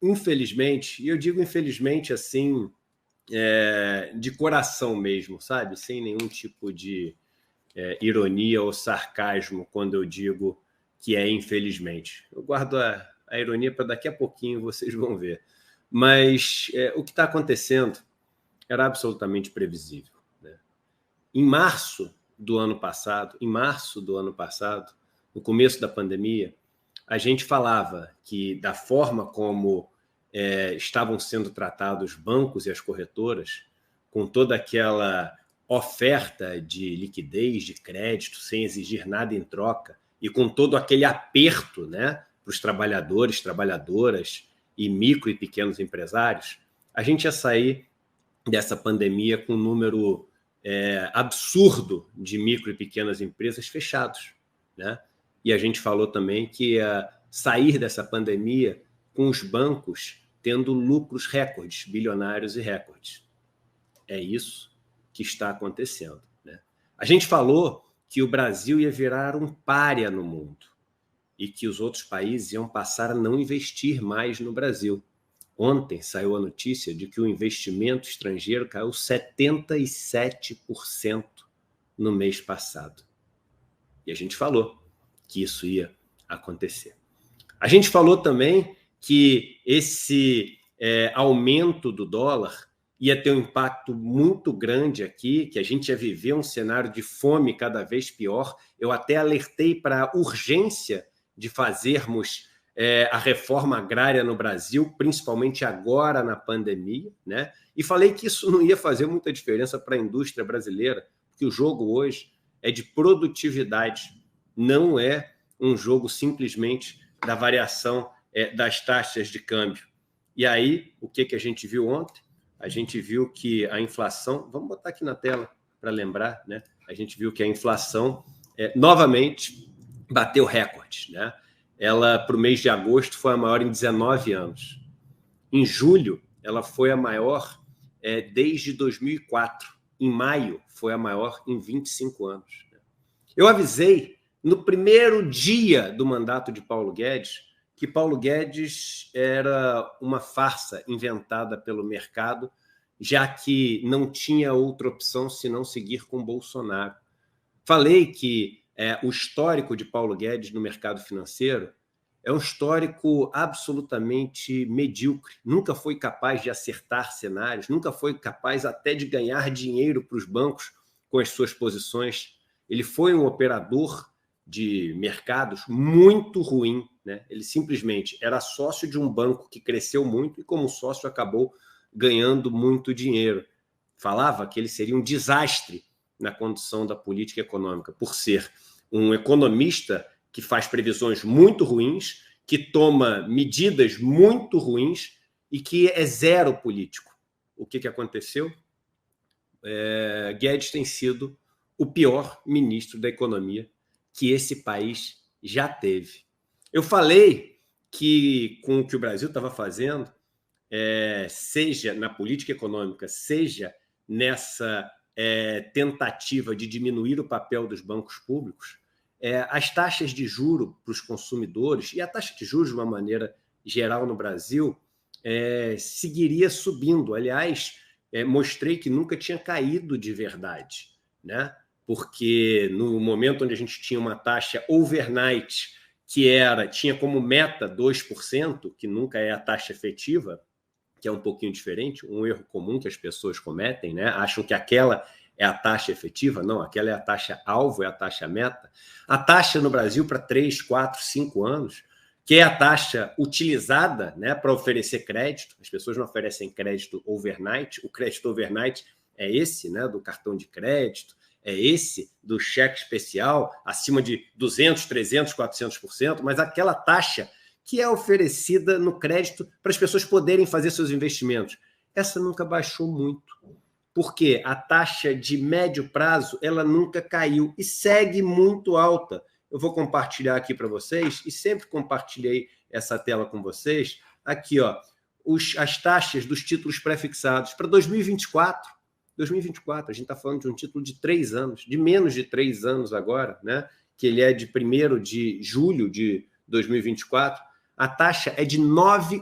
infelizmente, e eu digo infelizmente assim, de coração mesmo, sabe? Sem nenhum tipo de ironia ou sarcasmo quando eu digo que é infelizmente. Eu guardo a ironia para daqui a pouquinho, vocês vão ver. Mas o que está acontecendo era absolutamente previsível, né? Em março do ano passado, no começo da pandemia, a gente falava que da forma como estavam sendo tratados os bancos e as corretoras, com toda aquela oferta de liquidez, de crédito, sem exigir nada em troca, e com todo aquele aperto, né, para os trabalhadores, trabalhadoras e micro e pequenos empresários, a gente ia sair dessa pandemia com um número absurdo de micro e pequenas empresas fechados, né? E a gente falou também que ia sair dessa pandemia com os bancos tendo lucros recordes, bilionários e recordes. É isso que está acontecendo, né? A gente falou que o Brasil ia virar um pária no mundo e que os outros países iam passar a não investir mais no Brasil. Ontem saiu a notícia de que o investimento estrangeiro caiu 77% no mês passado. E a gente falou que isso ia acontecer. A gente falou também que esse aumento do dólar ia ter um impacto muito grande aqui, que a gente ia viver um cenário de fome cada vez pior. Eu até alertei para a urgência de fazermos a reforma agrária no Brasil, principalmente agora na pandemia, né? E falei que isso não ia fazer muita diferença para a indústria brasileira, porque o jogo hoje é de produtividade, não é um jogo simplesmente da variação das taxas de câmbio. E aí, o que a gente viu ontem? A gente viu que a inflação, vamos botar aqui na tela para lembrar, né? A gente viu que a inflação novamente bateu recordes, né? Ela, para o mês de agosto, foi a maior em 19 anos. Em julho, ela foi a maior desde 2004. Em maio, foi a maior em 25 anos. Eu avisei no primeiro dia do mandato de Paulo Guedes que Paulo Guedes era uma farsa inventada pelo mercado, já que não tinha outra opção senão seguir com Bolsonaro. Falei que o histórico de Paulo Guedes no mercado financeiro é um histórico absolutamente medíocre. Nunca foi capaz de acertar cenários, nunca foi capaz até de ganhar dinheiro para os bancos com as suas posições. Ele foi um operador de mercados muito ruim, né? Ele simplesmente era sócio de um banco que cresceu muito e, como sócio, acabou ganhando muito dinheiro. Falava que ele seria um desastre na condução da política econômica, por ser um economista que faz previsões muito ruins, que toma medidas muito ruins e que é zero político. O que aconteceu? Guedes tem sido o pior ministro da economia que esse país já teve. Eu falei que com o que o Brasil estava fazendo, seja na política econômica, seja nessa tentativa de diminuir o papel dos bancos públicos, as taxas de juros para os consumidores e a taxa de juros de uma maneira geral no Brasil seguiria subindo. Aliás, mostrei que nunca tinha caído de verdade, né? Porque no momento onde a gente tinha uma taxa overnight que tinha como meta 2%, que nunca é a taxa efetiva, que é um pouquinho diferente, um erro comum que as pessoas cometem, né? Acham que aquela é a taxa efetiva. Não, aquela é a taxa alvo, é a taxa meta. A taxa no Brasil para 3, 4, 5 anos, que é a taxa utilizada, né, para oferecer crédito. As pessoas não oferecem crédito overnight. O crédito overnight é esse, né, do cartão de crédito, é esse do cheque especial, acima de 200, 300, 400%, mas aquela taxa que é oferecida no crédito para as pessoas poderem fazer seus investimentos. Essa nunca baixou muito, porque a taxa de médio prazo ela nunca caiu e segue muito alta. Eu vou compartilhar aqui para vocês, e sempre compartilhei essa tela com vocês. Aqui, ó, as taxas dos títulos pré-fixados para 2024. 2024, a gente está falando de um título de 3 anos, de menos de 3 anos agora, né? Que ele é de 1º de julho de 2024. a taxa é de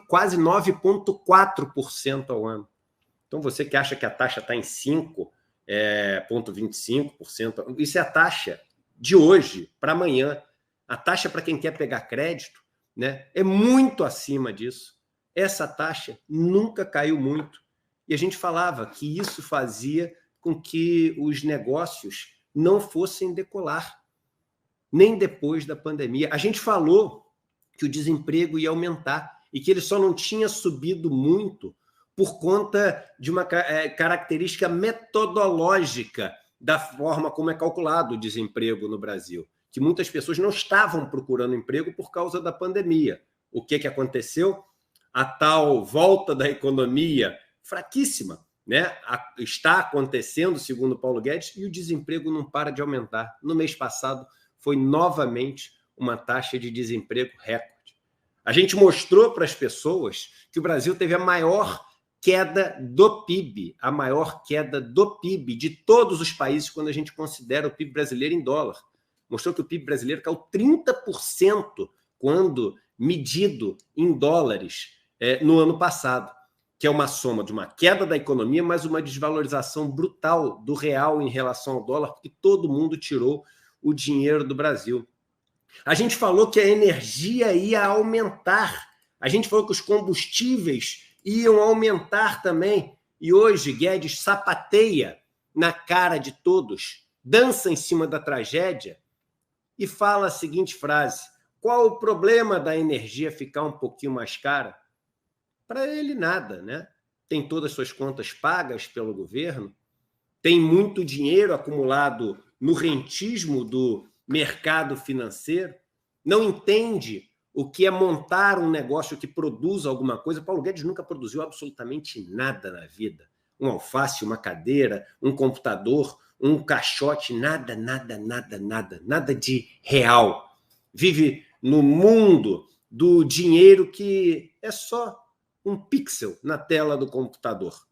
quase 9,4% ao ano. Então, você que acha que a taxa está em 5,25%, isso é a taxa de hoje para amanhã. A taxa para quem quer pegar crédito, né, é muito acima disso. Essa taxa nunca caiu muito. E a gente falava que isso fazia com que os negócios não fossem decolar, nem depois da pandemia. A gente falou que o desemprego ia aumentar e que ele só não tinha subido muito por conta de uma característica metodológica da forma como é calculado o desemprego no Brasil, que muitas pessoas não estavam procurando emprego por causa da pandemia. O que aconteceu? A tal volta da economia fraquíssima, né? Está acontecendo, segundo Paulo Guedes, e o desemprego não para de aumentar. No mês passado, foi novamente uma taxa de desemprego recorde. A gente mostrou para as pessoas que o Brasil teve a maior queda do PIB, a maior queda do PIB de todos os países quando a gente considera o PIB brasileiro em dólar. Mostrou que o PIB brasileiro caiu 30% quando medido em dólares no ano passado, que é uma soma de uma queda da economia, mas uma desvalorização brutal do real em relação ao dólar, porque todo mundo tirou o dinheiro do Brasil. A gente falou que a energia ia aumentar, a gente falou que os combustíveis iam aumentar também, e hoje Guedes sapateia na cara de todos, dança em cima da tragédia e fala a seguinte frase: qual o problema da energia ficar um pouquinho mais cara? Para ele, nada, né? Tem todas as suas contas pagas pelo governo, tem muito dinheiro acumulado no rentismo do mercado financeiro, não entende o que é montar um negócio que produza alguma coisa. Paulo Guedes nunca produziu absolutamente nada na vida. Um alface, uma cadeira, um computador, um caixote, nada de real. Vive no mundo do dinheiro que é só um pixel na tela do computador.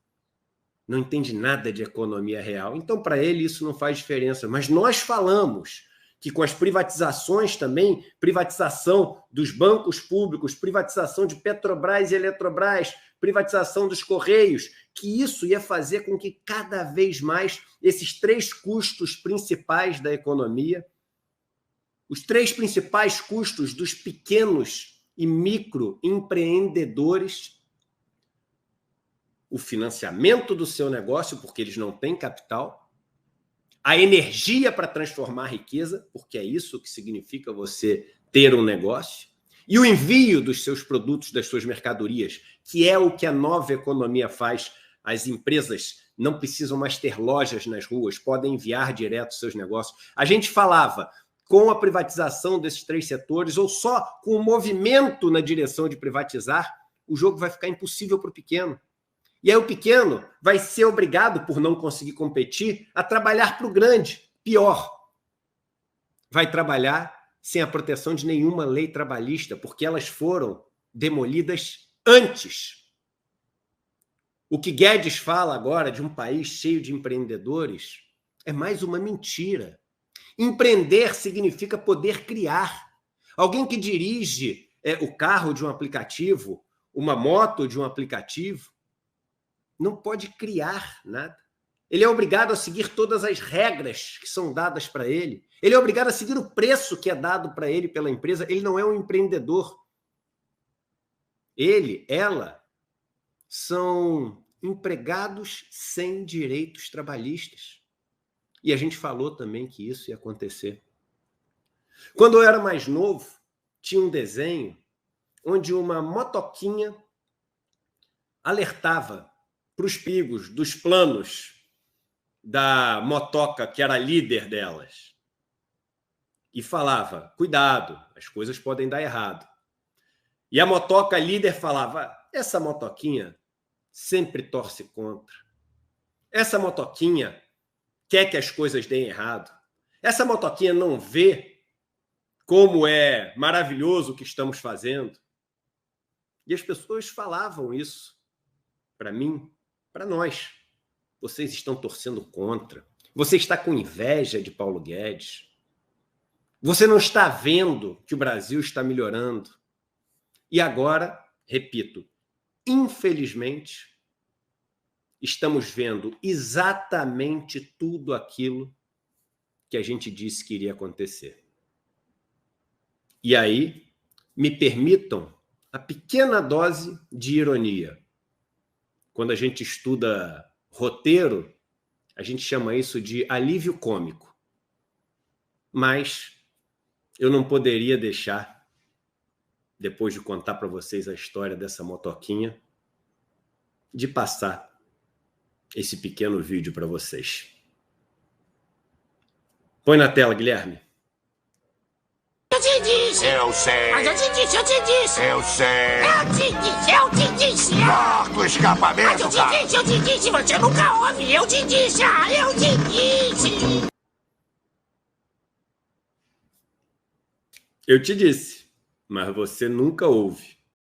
Não entende nada de economia real. Então, para ele, isso não faz diferença. Mas nós falamos que com as privatizações também, privatização dos bancos públicos, privatização de Petrobras e Eletrobras, privatização dos Correios, que isso ia fazer com que cada vez mais esses três custos principais da economia, os três principais custos dos pequenos e microempreendedores, o financiamento do seu negócio, porque eles não têm capital, a energia para transformar a riqueza, porque é isso que significa você ter um negócio, e o envio dos seus produtos, das suas mercadorias, que é o que a nova economia faz. As empresas não precisam mais ter lojas nas ruas, podem enviar direto seus negócios. A gente falava, com a privatização desses três setores, ou só com o movimento na direção de privatizar, o jogo vai ficar impossível para o pequeno. E aí o pequeno vai ser obrigado, por não conseguir competir, a trabalhar para o grande. Pior, vai trabalhar sem a proteção de nenhuma lei trabalhista, porque elas foram demolidas antes. O que Guedes fala agora de um país cheio de empreendedores é mais uma mentira. Empreender significa poder criar. Alguém que dirige o carro de um aplicativo, uma moto de um aplicativo, não pode criar nada. Ele é obrigado a seguir todas as regras que são dadas para ele. Ele é obrigado a seguir o preço que é dado para ele pela empresa. Ele não é um empreendedor. Ela, são empregados sem direitos trabalhistas. E a gente falou também que isso ia acontecer. Quando eu era mais novo, tinha um desenho onde uma motoquinha alertava para os perigos dos planos da motoca, que era líder delas. E falava, cuidado, as coisas podem dar errado. E a motoca líder falava, essa motoquinha sempre torce contra. Essa motoquinha quer que as coisas deem errado. Essa motoquinha não vê como é maravilhoso o que estamos fazendo. E as pessoas falavam isso para mim, para nós. Vocês estão torcendo contra. Você está com inveja de Paulo Guedes. Você não está vendo que o Brasil está melhorando. E agora, repito, infelizmente, estamos vendo exatamente tudo aquilo que a gente disse que iria acontecer. E aí, me permitam a pequena dose de ironia. Quando a gente estuda roteiro, a gente chama isso de alívio cômico. Mas eu não poderia deixar, depois de contar para vocês a história dessa motoquinha, de passar esse pequeno vídeo para vocês. Põe na tela, Guilherme. Eu te disse. Eu sei. Mas eu te disse. Eu sei. Eu te disse. Corta o escapamento, Eu te disse. Você nunca ouve. Eu te disse. Eu te disse. Eu te disse, mas você nunca ouve.